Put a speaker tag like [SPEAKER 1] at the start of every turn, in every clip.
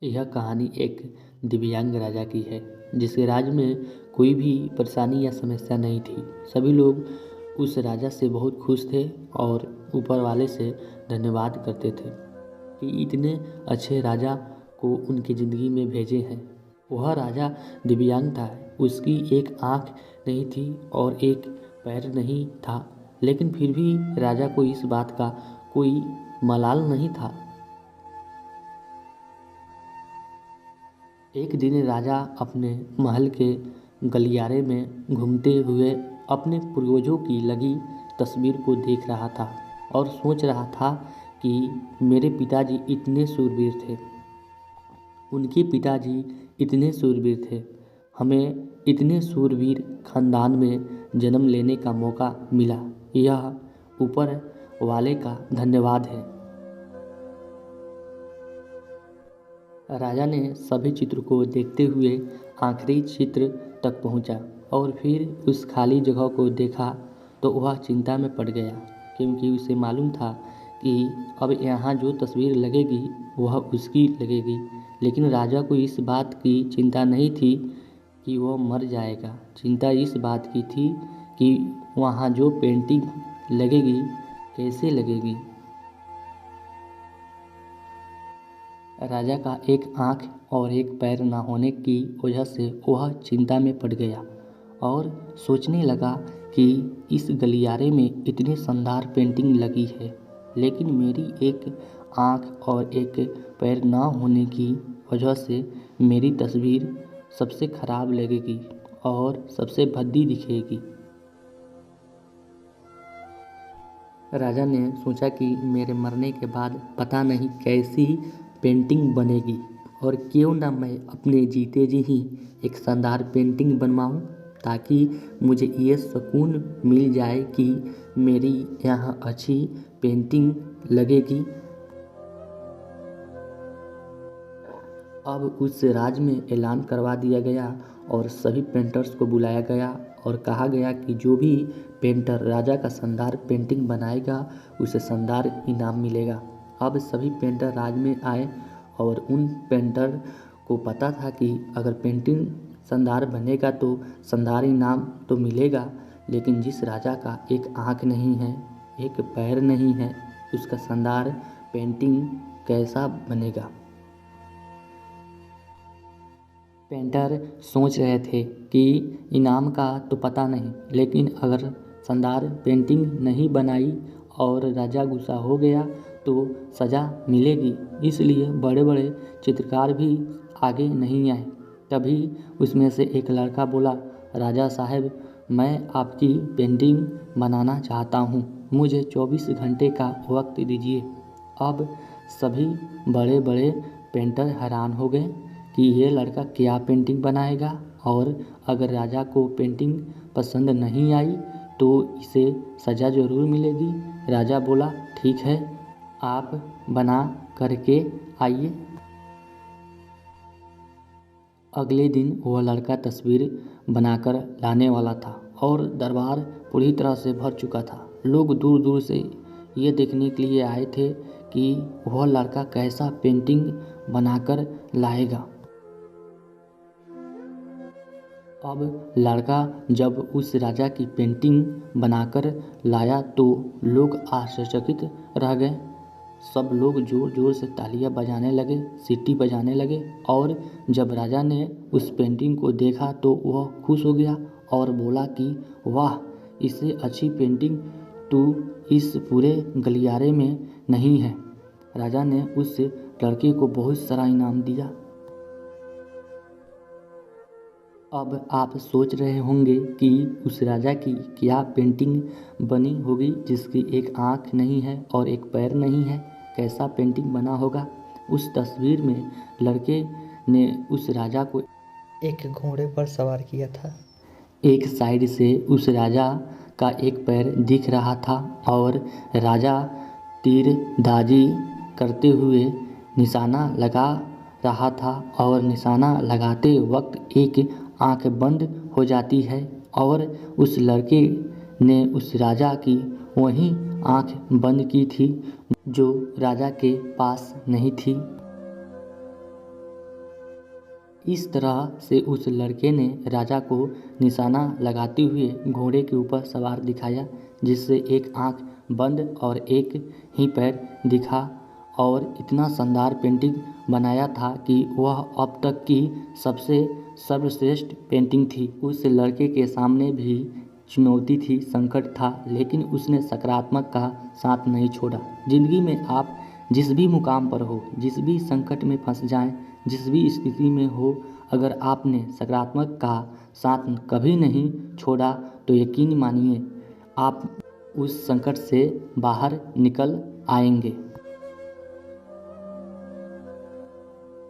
[SPEAKER 1] यह कहानी एक दिव्यांग राजा की है जिसके राज्य में कोई भी परेशानी या समस्या नहीं थी। सभी लोग उस राजा से बहुत खुश थे और ऊपर वाले से धन्यवाद करते थे कि इतने अच्छे राजा को उनकी ज़िंदगी में भेजे हैं। वह राजा दिव्यांग था, उसकी एक आँख नहीं थी और एक पैर नहीं था, लेकिन फिर भी राजा को इस बात का कोई मलाल नहीं था। एक दिन राजा अपने महल के गलियारे में घूमते हुए अपने पूर्वजों की लगी तस्वीर को देख रहा था और सोच रहा था कि मेरे पिताजी इतने शूरवीर थे, उनके पिताजी इतने शूरवीर थे, हमें इतने शूरवीर खानदान में जन्म लेने का मौका मिला। यह ऊपर वाले का धन्यवाद है। राजा ने सभी चित्र को देखते हुए आखिरी चित्र तक पहुंचा और फिर उस खाली जगह को देखा तो वह चिंता में पड़ गया, क्योंकि उसे मालूम था कि अब यहाँ जो तस्वीर लगेगी वह उसकी लगेगी। लेकिन राजा को इस बात की चिंता नहीं थी कि वह मर जाएगा, चिंता इस बात की थी कि वहाँ जो पेंटिंग लगेगी कैसे लगेगी। राजा का एक आँख और एक पैर न होने की वजह से वह चिंता में पड़ गया और सोचने लगा कि इस गलियारे में इतनी शानदार पेंटिंग लगी है, लेकिन मेरी एक आँख और एक पैर न होने की वजह से मेरी तस्वीर सबसे खराब लगेगी और सबसे भद्दी दिखेगी। राजा ने सोचा कि मेरे मरने के बाद पता नहीं कैसी पेंटिंग बनेगी और क्यों ना मैं अपने जीते जी ही एक शानदार पेंटिंग बनवाऊं, ताकि मुझे ये सुकून मिल जाए कि मेरी यहाँ अच्छी पेंटिंग लगेगी। अब उस राज्य में ऐलान करवा दिया गया और सभी पेंटर्स को बुलाया गया और कहा गया कि जो भी पेंटर राजा का शानदार पेंटिंग बनाएगा उसे शानदार इनाम मिलेगा। अब सभी पेंटर राज्य में आए और उन पेंटर को पता था कि अगर पेंटिंग शानदार बनेगा तो शानदार इनाम तो मिलेगा, लेकिन जिस राजा का एक आँख नहीं है, एक पैर नहीं है, उसका शानदार पेंटिंग कैसा बनेगा। पेंटर सोच रहे थे कि इनाम का तो पता नहीं, लेकिन अगर शानदार पेंटिंग नहीं बनाई और राजा गुस्सा हो गया तो सज़ा मिलेगी, इसलिए बड़े बड़े चित्रकार भी आगे नहीं आए। तभी उसमें से एक लड़का बोला, राजा साहब, मैं आपकी पेंटिंग बनाना चाहता हूँ, मुझे 24 घंटे का वक्त दीजिए। अब सभी बड़े बड़े पेंटर हैरान हो गए कि ये लड़का क्या पेंटिंग बनाएगा, और अगर राजा को पेंटिंग पसंद नहीं आई तो इसे सज़ा ज़रूर मिलेगी। राजा बोला, ठीक है, आप बना करके आइए। अगले दिन वह लड़का तस्वीर बनाकर लाने वाला था और दरबार पूरी तरह से भर चुका था। लोग दूर दूर से ये देखने के लिए आए थे कि वह लड़का कैसा पेंटिंग बनाकर लाएगा। अब लड़का जब उस राजा की पेंटिंग बनाकर लाया तो लोग आश्चर्यचकित रह गए। सब लोग जोर जोर से तालियां बजाने लगे, सीटी बजाने लगे, और जब राजा ने उस पेंटिंग को देखा तो वह खुश हो गया और बोला कि वाह, इससे अच्छी पेंटिंग तो इस पूरे गलियारे में नहीं है। राजा ने उस लड़के को बहुत सारा इनाम दिया। अब आप सोच रहे होंगे कि उस राजा की क्या पेंटिंग बनी होगी जिसकी एक आँख नहीं है और एक पैर नहीं है, कैसा पेंटिंग बना होगा। उस तस्वीर में लड़के ने उस राजा को
[SPEAKER 2] एक घोड़े पर सवार किया था।
[SPEAKER 1] एक साइड से उस राजा का एक पैर दिख रहा था और राजा तीरंदाजी करते हुए निशाना लगा रहा था, और निशाना लगाते वक्त एक आंख बंद हो जाती है और उस लड़के ने उस राजा की वही आंख बंद की थी जो राजा के पास नहीं थी। इस तरह से उस लड़के ने राजा को निशाना लगाते हुए घोड़े के ऊपर सवार दिखाया, जिससे एक आंख बंद और एक ही पैर दिखा, और इतना शानदार पेंटिंग बनाया था कि वह अब तक की सबसे सर्वश्रेष्ठ पेंटिंग थी। उस लड़के के सामने भी चुनौती थी, संकट था, लेकिन उसने सकारात्मक का साथ नहीं छोड़ा। ज़िंदगी में आप जिस भी मुकाम पर हो, जिस भी संकट में फंस जाएं, जिस भी स्थिति में हो, अगर आपने सकारात्मक का साथ कभी नहीं छोड़ा तो यकीन मानिए आप उस संकट से बाहर निकल आएंगे।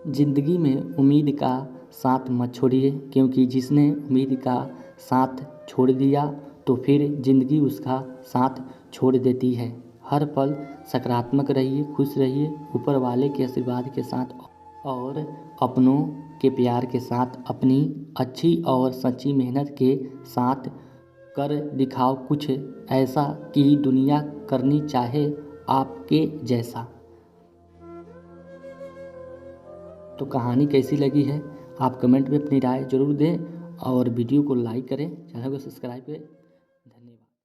[SPEAKER 1] ज़िंदगी में उम्मीद का साथ मत छोड़िए, क्योंकि जिसने उम्मीद का साथ छोड़ दिया तो फिर ज़िंदगी उसका साथ छोड़ देती है। हर पल सकारात्मक रहिए, खुश रहिए, ऊपर वाले के आशीर्वाद के साथ और अपनों के प्यार के साथ, अपनी अच्छी और सच्ची मेहनत के साथ कर दिखाओ कुछ ऐसा कि दुनिया करनी चाहे आपके जैसा। तो कहानी कैसी लगी है आप कमेंट में अपनी राय ज़रूर दें और वीडियो को लाइक करें, चैनल को सब्सक्राइब करें।